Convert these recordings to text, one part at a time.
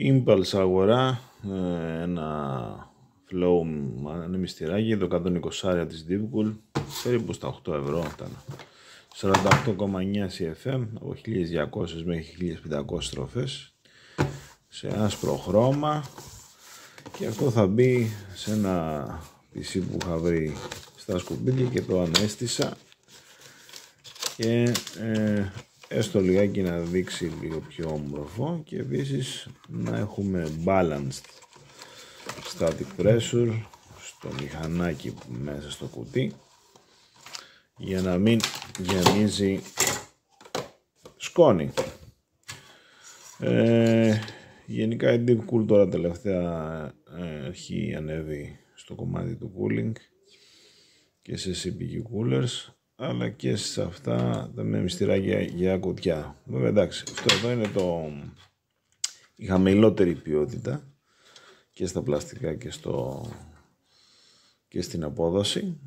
Impulse αγορά, ένα flow ανεμιστηράκι, το 120 της Deepcool, περίπου στα 8 ευρώ ήταν. 48,9 CFM, από 1200 μέχρι 1500 στροφές, σε άσπρο χρώμα, και αυτό θα μπει σε ένα PC που είχα βρει στα σκουπίδια και το ανέστησα, και έστω λιγάκι να δείξει λίγο πιο όμορφο, και επίσης να έχουμε balanced static pressure στο μηχανάκι μέσα στο κουτί, για να μην γεμίζει σκόνη. Γενικά η Deepcool τώρα τελευταία έχει ανέβει στο κομμάτι του cooling και σε CPQ coolers, αλλά και σε αυτά τα μυστηράκια για κουτιά. Βέβαια εντάξει, αυτό εδώ είναι η χαμηλότερη ποιότητα και στα πλαστικά και στην απόδοση,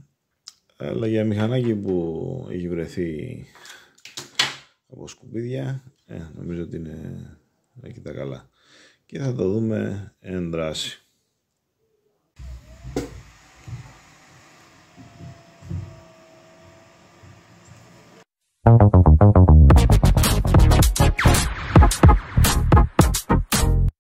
αλλά για μηχανάκι που έχει βρεθεί από σκουπίδια, νομίζω ότι είναι εκεί τα καλά, και θα το δούμε εν δράση.